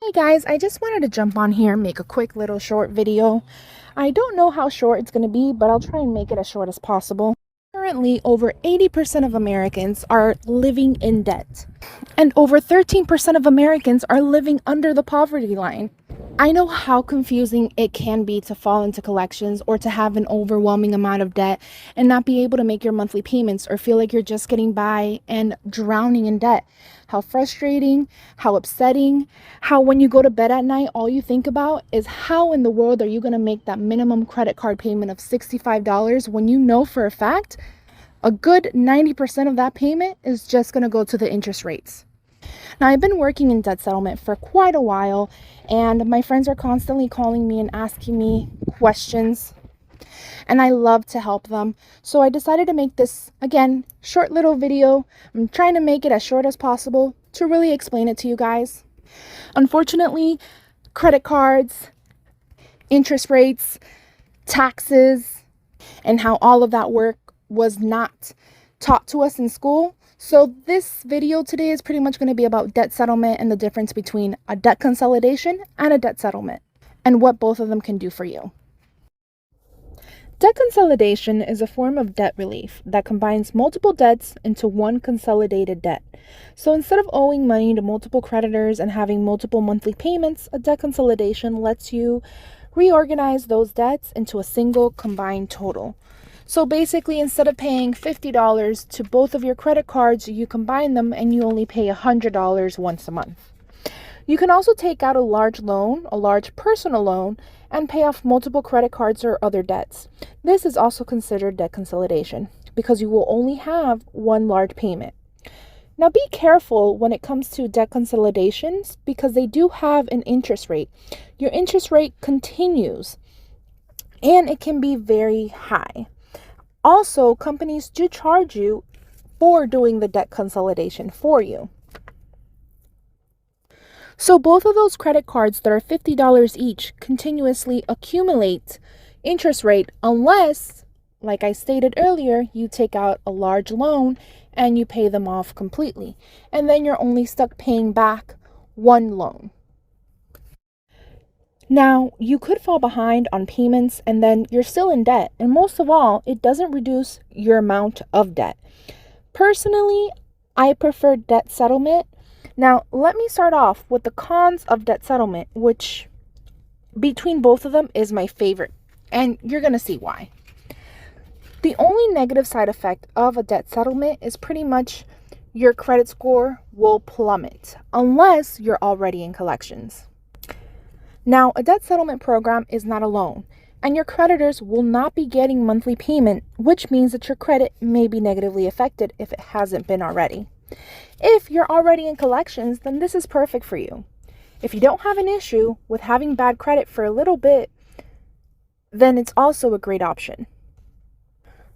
Hey guys, I just wanted to jump on here and make a quick little short video. I don't know how short it's going to be, but I'll try and make it as short as possible. Currently, over 80% of Americans are living in debt, and over 13% of Americans are living under the poverty line. I know how confusing it can be to fall into collections or to have an overwhelming amount of debt and not be able to make your monthly payments or feel like you're just getting by and drowning in debt. How frustrating, how upsetting, how when you go to bed at night, all you think about is how in the world are you going to make that minimum credit card payment of $65 when you know for a fact a good 90% of that payment is just going to go to the interest rates. Now, I've been working in debt settlement for quite a while, and my friends are constantly calling me and asking me questions, and I love to help them. So I decided to make this, again, short little video. I'm trying to make it as short as possible to really explain it to you guys. Unfortunately, credit cards, interest rates, taxes, and how all of that work was not taught to us in school. So this video today is pretty much going to be about debt settlement and the difference between a debt consolidation and a debt settlement and what both of them can do for you. Debt consolidation is a form of debt relief that combines multiple debts into one consolidated debt. So instead of owing money to multiple creditors and having multiple monthly payments, a debt consolidation lets you reorganize those debts into a single combined total. So basically, instead of paying $50 to both of your credit cards, you combine them and you only pay $100 once a month. You can also take out a large loan, a large personal loan, and pay off multiple credit cards or other debts. This is also considered debt consolidation because you will only have one large payment. Now be careful when it comes to debt consolidations because they do have an interest rate. Your interest rate continues and it can be very high. Also, companies do charge you for doing the debt consolidation for you. So both of those credit cards that are $50 each continuously accumulate interest rate unless, like I stated earlier, you take out a large loan and you pay them off completely. And then you're only stuck paying back one loan. Now, you could fall behind on payments and then you're still in debt. And most of all, it doesn't reduce your amount of debt. Personally, I prefer debt settlement. Now, let me start off with the cons of debt settlement, which between both of them is my favorite. And you're going to see why. The only negative side effect of a debt settlement is pretty much your credit score will plummet unless you're already in collections. Now, a debt settlement program is not a loan, and your creditors will not be getting monthly payment, which means that your credit may be negatively affected if it hasn't been already. If you're already in collections, then this is perfect for you. If you don't have an issue with having bad credit for a little bit, then it's also a great option.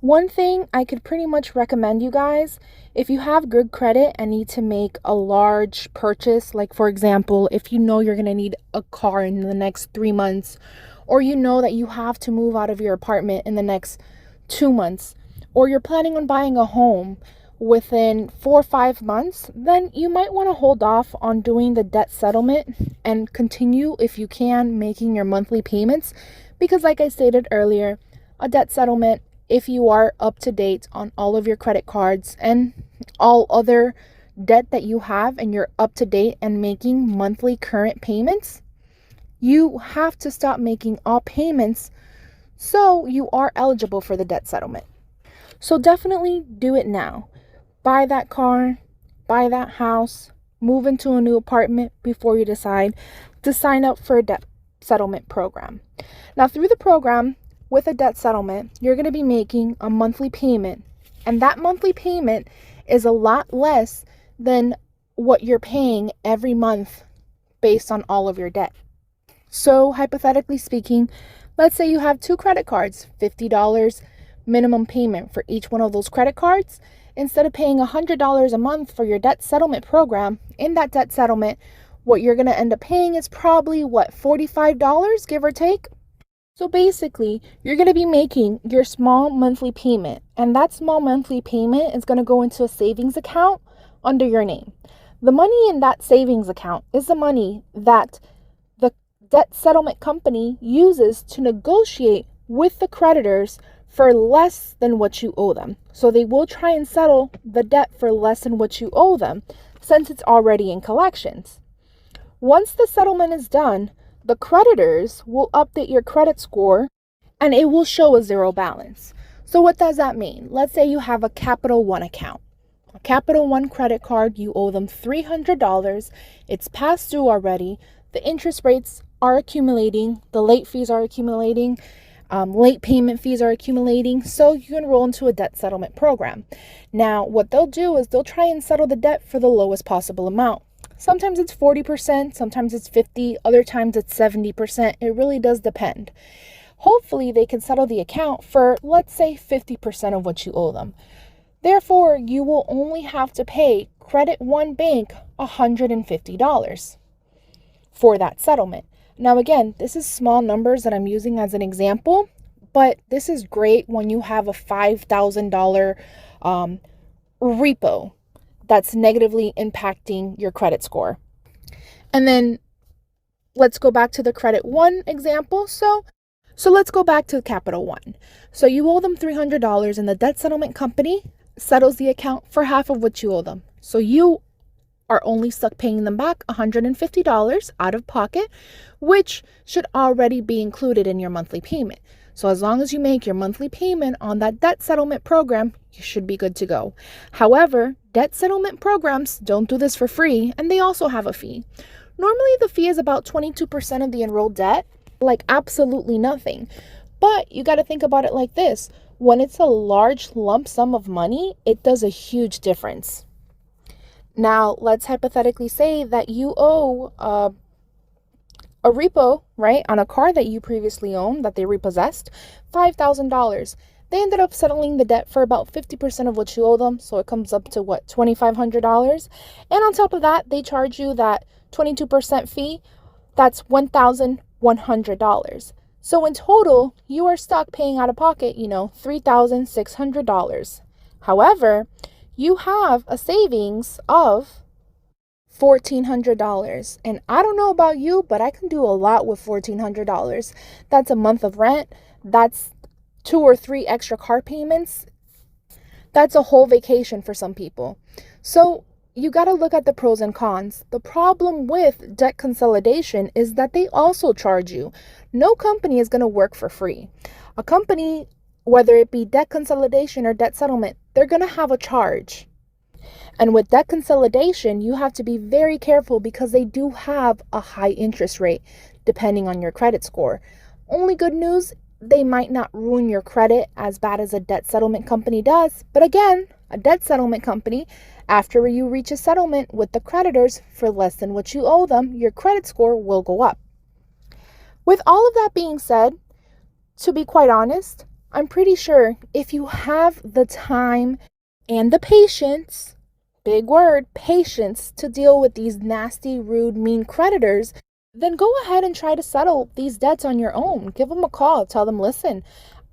One thing I could pretty much recommend you guys, if you have good credit and need to make a large purchase, like for example, if you know you're going to need a car in the next 3 months, or you know that you have to move out of your apartment in the next 2 months, or you're planning on buying a home within 4 or 5 months, then you might want to hold off on doing the debt settlement and continue, if you can, making your monthly payments. Because like I stated earlier, a debt settlement, if you are up to date on all of your credit cards and all other debt that you have and you're up to date and making monthly current payments, you have to stop making all payments so you are eligible for the debt settlement. So definitely do it now. Buy that car, buy that house, move into a new apartment before you decide to sign up for a debt settlement program. Now through the program, with a debt settlement, you're going to be making a monthly payment, and that monthly payment is a lot less than what you're paying every month based on all of your debt. So hypothetically speaking, let's say you have 2 credit cards, $50 minimum payment for each one of those credit cards. Instead of paying $100 a month for your debt settlement program, in that debt settlement, what you're going to end up paying is probably, $45, give or take? So basically, you're going to be making your small monthly payment, and that small monthly payment is going to go into a savings account under your name. The money in that savings account is the money that the debt settlement company uses to negotiate with the creditors for less than what you owe them. So they will try and settle the debt for less than what you owe them since it's already in collections. Once the settlement is done, the creditors will update your credit score and it will show a zero balance. So what does that mean? Let's say you have a Capital One account. A Capital One credit card, you owe them $300. It's past due already. The interest rates are accumulating. The late fees are accumulating. Late payment fees are accumulating. So you enroll into a debt settlement program. Now, what they'll do is they'll try and settle the debt for the lowest possible amount. Sometimes it's 40%, sometimes it's 50%, other times it's 70%. It really does depend. Hopefully, they can settle the account for, let's say, 50% of what you owe them. Therefore, you will only have to pay Credit One Bank $150 for that settlement. Now, again, this is small numbers that I'm using as an example, but this is great when you have a $5,000 repo that's negatively impacting your credit score. And then let's go back to the Credit One example. So let's go back to Capital One. So you owe them $300 and the debt settlement company settles the account for half of what you owe them. So you are only stuck paying them back $150 out of pocket, which should already be included in your monthly payment. So as long as you make your monthly payment on that debt settlement program, you should be good to go. However, debt settlement programs don't do this for free, and they also have a fee. Normally, the fee is about 22% of the enrolled debt, like absolutely nothing. But you got to think about it like this. When it's a large lump sum of money, it does a huge difference. Now, let's hypothetically say that you owe a repo, right, on a car that you previously owned that they repossessed, $5,000. They ended up settling the debt for about 50% of what you owe them, so it comes up to what, $2,500? And on top of that, they charge you that 22% fee. That's $1,100. So in total, you are stuck paying out of pocket, $3,600. However, you have a savings of $1,400. And I don't know about you, but I can do a lot with $1,400. That's a month of rent. That's 2 or 3 extra car payments. That's a whole vacation for some people. So you got to look at the pros and cons. The problem with debt consolidation is that they also charge you. No company is going to work for free. A company, whether it be debt consolidation or debt settlement, they're going to have a charge. And with debt consolidation, you have to be very careful because they do have a high interest rate depending on your credit score. Only good news, they might not ruin your credit as bad as a debt settlement company does. But again, a debt settlement company, after you reach a settlement with the creditors for less than what you owe them, your credit score will go up. With all of that being said, to be quite honest, I'm pretty sure if you have the time and the patience, big word, patience, to deal with these nasty, rude, mean creditors, then go ahead and try to settle these debts on your own. Give them a call. Tell them, listen,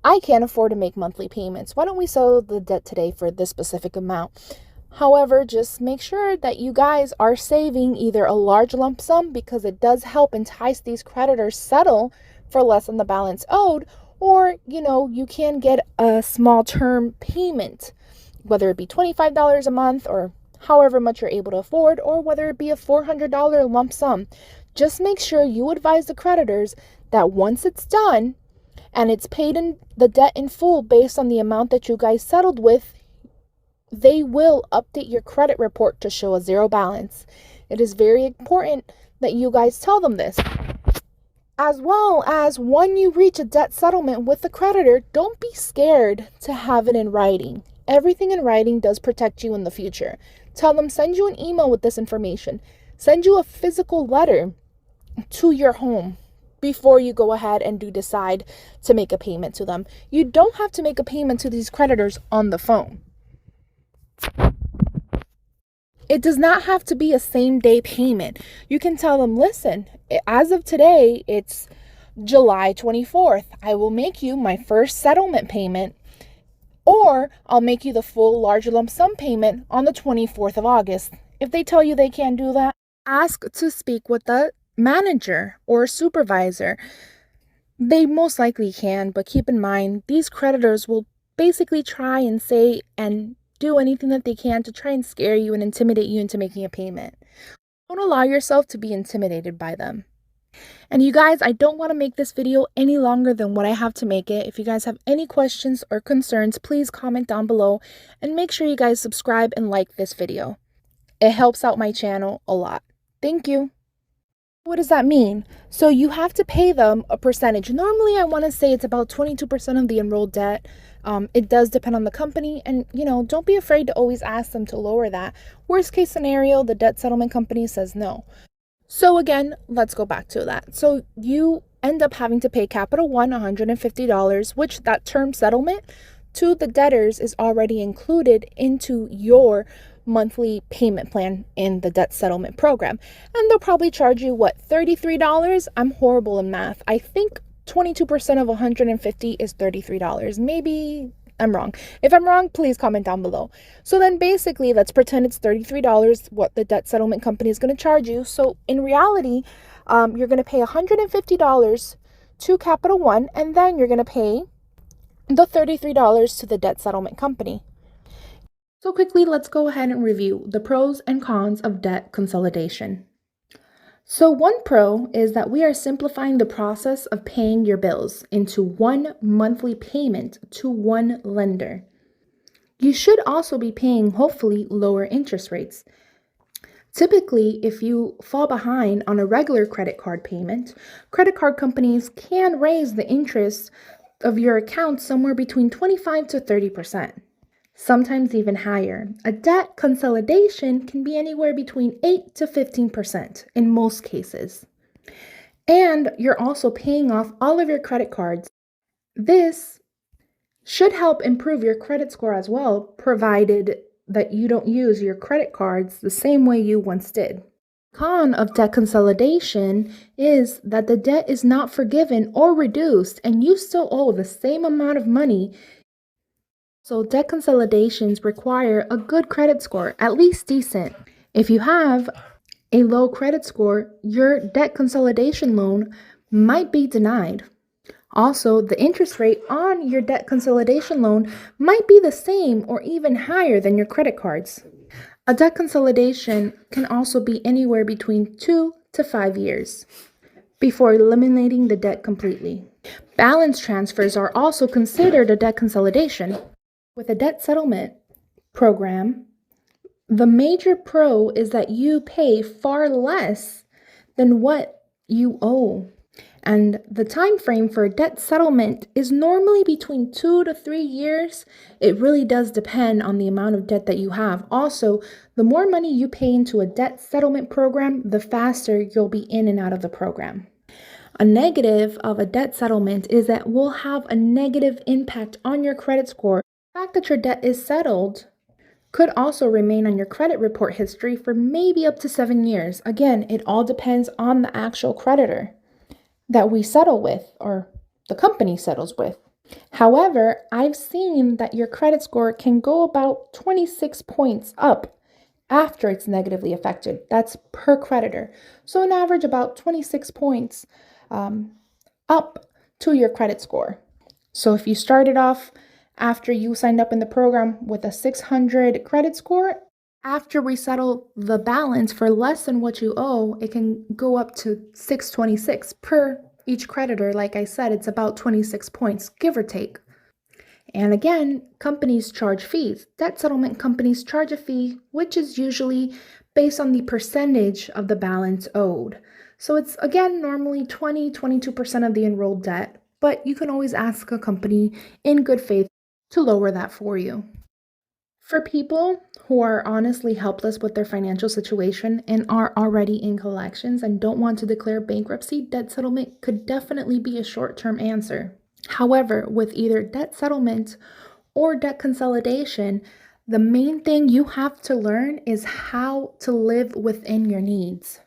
I can't afford to make monthly payments. Why don't we settle the debt today for this specific amount? However, just make sure that you guys are saving either a large lump sum because it does help entice these creditors settle for less than the balance owed, or, you can get a small term payment, whether it be $25 a month or however much you're able to afford, or whether it be a $400 lump sum. Just make sure you advise the creditors that once it's done and it's paid in the debt in full based on the amount that you guys settled with, they will update your credit report to show a zero balance. It is very important that you guys tell them this. As well as when you reach a debt settlement with the creditor, don't be scared to have it in writing. Everything in writing does protect you in the future. Tell them, send you an email with this information. Send you a physical letter to your home before you go ahead and decide to make a payment to them. You don't have to make a payment to these creditors on the phone. It does not have to be a same day payment. You can tell them, listen, as of today, it's July 24th. I will make you my first settlement payment, or I'll make you the full large lump sum payment on the 24th of August. If they tell you they can't do that, ask to speak with the manager or supervisor. They most likely can, but keep in mind, these creditors will basically try and say and do anything that they can to try and scare you and intimidate you into making a payment. Don't allow yourself to be intimidated by them. And you guys, I don't want to make this video any longer than what I have to make it. If you guys have any questions or concerns, please comment down below and make sure you guys subscribe and like this video. It helps out my channel a lot. Thank you. What does that mean? So you have to pay them a percentage. Normally, I want to say it's about 22% of the enrolled debt. It does depend on the company, and don't be afraid to always ask them to lower that. Worst case scenario, the debt settlement company says no. So again, let's go back to that. So you end up having to pay Capital One $150, which that term settlement to the debtors is already included into your monthly payment plan in the debt settlement program. And they'll probably charge you, what, $33? I'm horrible in math. I think 22% of 150 is $33. Maybe I'm wrong. If I'm wrong, please comment down below. So then basically, let's pretend it's $33 what the debt settlement company is going to charge you. So in reality, you're going to pay $150 to Capital One, and then you're going to pay the $33 to the debt settlement company. So quickly, let's go ahead and review the pros and cons of debt consolidation. So one pro is that we are simplifying the process of paying your bills into one monthly payment to one lender. You should also be paying, hopefully, lower interest rates. Typically, if you fall behind on a regular credit card payment, credit card companies can raise the interest of your account somewhere between 25 to 30%. Sometimes even higher. A debt consolidation can be anywhere between 8 to 15% in most cases. And you're also paying off all of your credit cards. This should help improve your credit score as well, provided that you don't use your credit cards the same way you once did. Con of debt consolidation is that the debt is not forgiven or reduced, and you still owe the same amount of money. So debt consolidations require a good credit score, at least decent. If you have a low credit score, your debt consolidation loan might be denied. Also, the interest rate on your debt consolidation loan might be the same or even higher than your credit cards. A debt consolidation can also be anywhere between 2 to 5 years before eliminating the debt completely. Balance transfers are also considered a debt consolidation. With a debt settlement program, the major pro is that you pay far less than what you owe. And the time frame for debt settlement is normally between 2 to 3 years. It really does depend on the amount of debt that you have. Also, the more money you pay into a debt settlement program, the faster you'll be in and out of the program. A negative of a debt settlement is that it will have a negative impact on your credit score. The fact that your debt is settled could also remain on your credit report history for maybe up to 7 years. Again, it all depends on the actual creditor that we settle with or the company settles with. However, I've seen that your credit score can go about 26 points up after it's negatively affected. That's per creditor. So on average, about 26 points up to your credit score. So if you started off after you signed up in the program with a 600 credit score, after we settle the balance for less than what you owe, it can go up to 626 per each creditor. Like I said, it's about 26 points, give or take. And again, companies charge fees. Debt settlement companies charge a fee, which is usually based on the percentage of the balance owed. So it's, again, normally 22% of the enrolled debt, but you can always ask a company in good faith to lower that for you. For people who are honestly helpless with their financial situation and are already in collections and don't want to declare bankruptcy, debt settlement could definitely be a short-term answer. However, with either debt settlement or debt consolidation, the main thing you have to learn is how to live within your needs.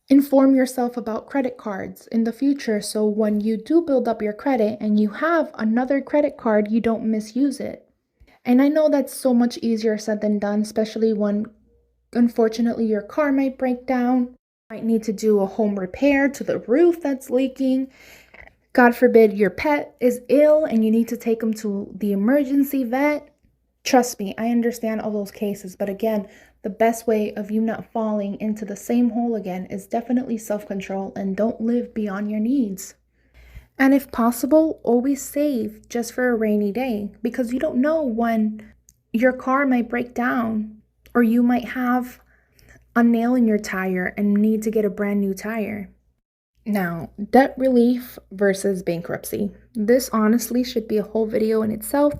Inform yourself about credit cards in the future so when you do build up your credit and you have another credit card, you don't misuse it. And I know that's so much easier said than done, especially when Unfortunately, your car might break down, might need to do a home repair to the roof that's leaking. God forbid your pet is ill and you need to take them to the emergency vet. Trust me, I understand all those cases, but again, the best way of you not falling into the same hole again is definitely self-control and don't live beyond your needs. And if possible, always save just for a rainy day because you don't know when your car might break down or you might have a nail in your tire and need to get a brand new tire. Now, debt relief versus bankruptcy. This honestly should be a whole video in itself.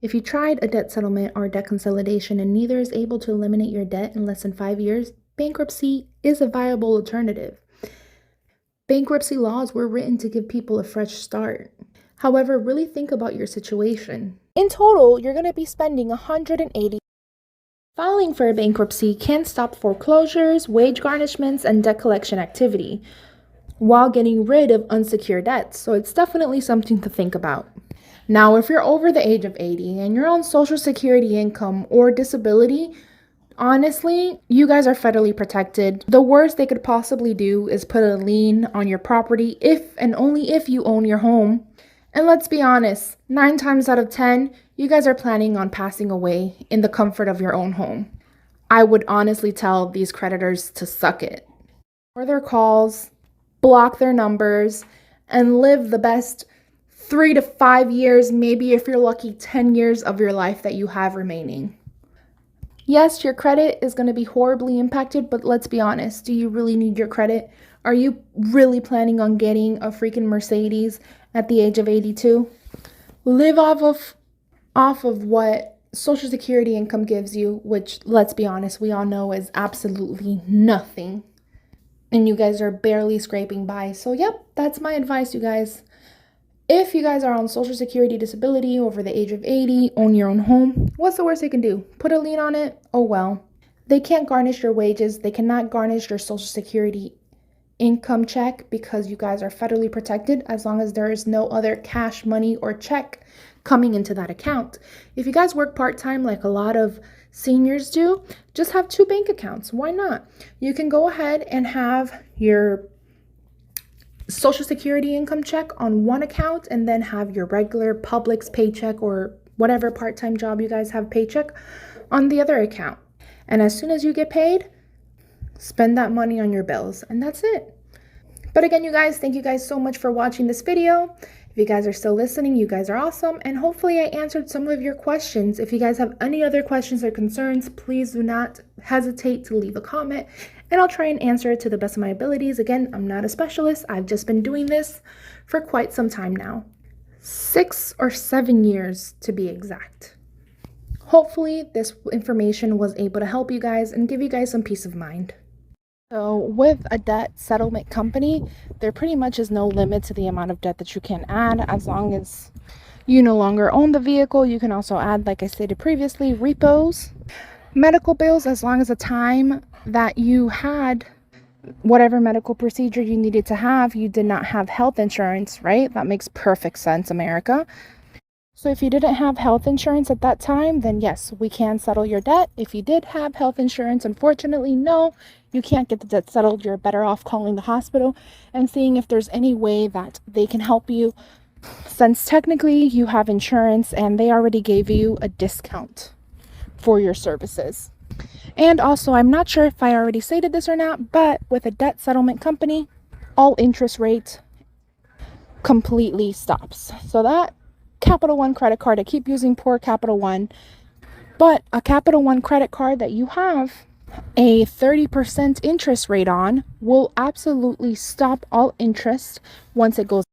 If you tried a debt settlement or debt consolidation and neither is able to eliminate your debt in less than 5 years, bankruptcy is a viable alternative. Bankruptcy laws were written to give people a fresh start. However, really think about your situation. In total, you're going to be spending $180. Filing for a bankruptcy can stop foreclosures, wage garnishments, and debt collection activity while getting rid of unsecured debts. So it's definitely something to think about. Now, if you're over the age of 80 and you're on Social Security income or disability, honestly, you guys are federally protected. The worst they could possibly do is put a lien on your property if and only if you own your home. And let's be honest, 9 times out of 10, you guys are planning on passing away in the comfort of your own home. I would honestly tell these creditors to suck it. Ignore their calls, block their numbers, and live the best 3 to 5 years, maybe if you're lucky, 10 years of your life that you have remaining. Yes, your credit is going to be horribly impacted, but let's be honest, do you really need your credit? Are you really planning on getting a freaking Mercedes at the age of 82? Live off of what Social Security income gives you, which, let's be honest, we all know is absolutely nothing. And you guys are barely scraping by. So, yep, that's my advice, you guys. If you guys are on Social Security disability over the age of 80, own your own home, what's the worst they can do? Put a lien on it? Oh well. They can't garnish your wages. They cannot garnish your Social Security income check because you guys are federally protected as long as there is no other cash, money, or check coming into that account. If you guys work part-time like a lot of seniors do, just have 2 bank accounts. Why not? You can go ahead and have your Social Security income check on one account and then have your regular Publix paycheck or whatever part-time job you guys have paycheck on the other account. And as soon as you get paid, spend that money on your bills, and that's it. But again, you guys, thank you guys so much for watching this video. If you guys are still listening, you guys are awesome, and hopefully I answered some of your questions. If you guys have any other questions or concerns, please do not hesitate to leave a comment, and I'll try and answer it to the best of my abilities. Again, I'm not a specialist. I've just been doing this for quite some time now. 6 or 7 years to be exact. Hopefully this information was able to help you guys and give you guys some peace of mind. So with a debt settlement company, there pretty much is no limit to the amount of debt that you can add. As long as you no longer own the vehicle, you can also add, like I stated previously, repos, medical bills, as long as the time that you had whatever medical procedure you needed to have, you did not have health insurance, right? That makes perfect sense, America. So if you didn't have health insurance at that time, then yes, we can settle your debt. If you did have health insurance, unfortunately, no, you can't get the debt settled. You're better off calling the hospital and seeing if there's any way that they can help you, since technically you have insurance and they already gave you a discount for your services. And also, I'm not sure if I already stated this or not, but with a debt settlement company, all interest rate completely stops. So that Capital One credit card, I keep using poor Capital One, but a Capital One credit card that you have a 30% interest rate on will absolutely stop all interest once it goes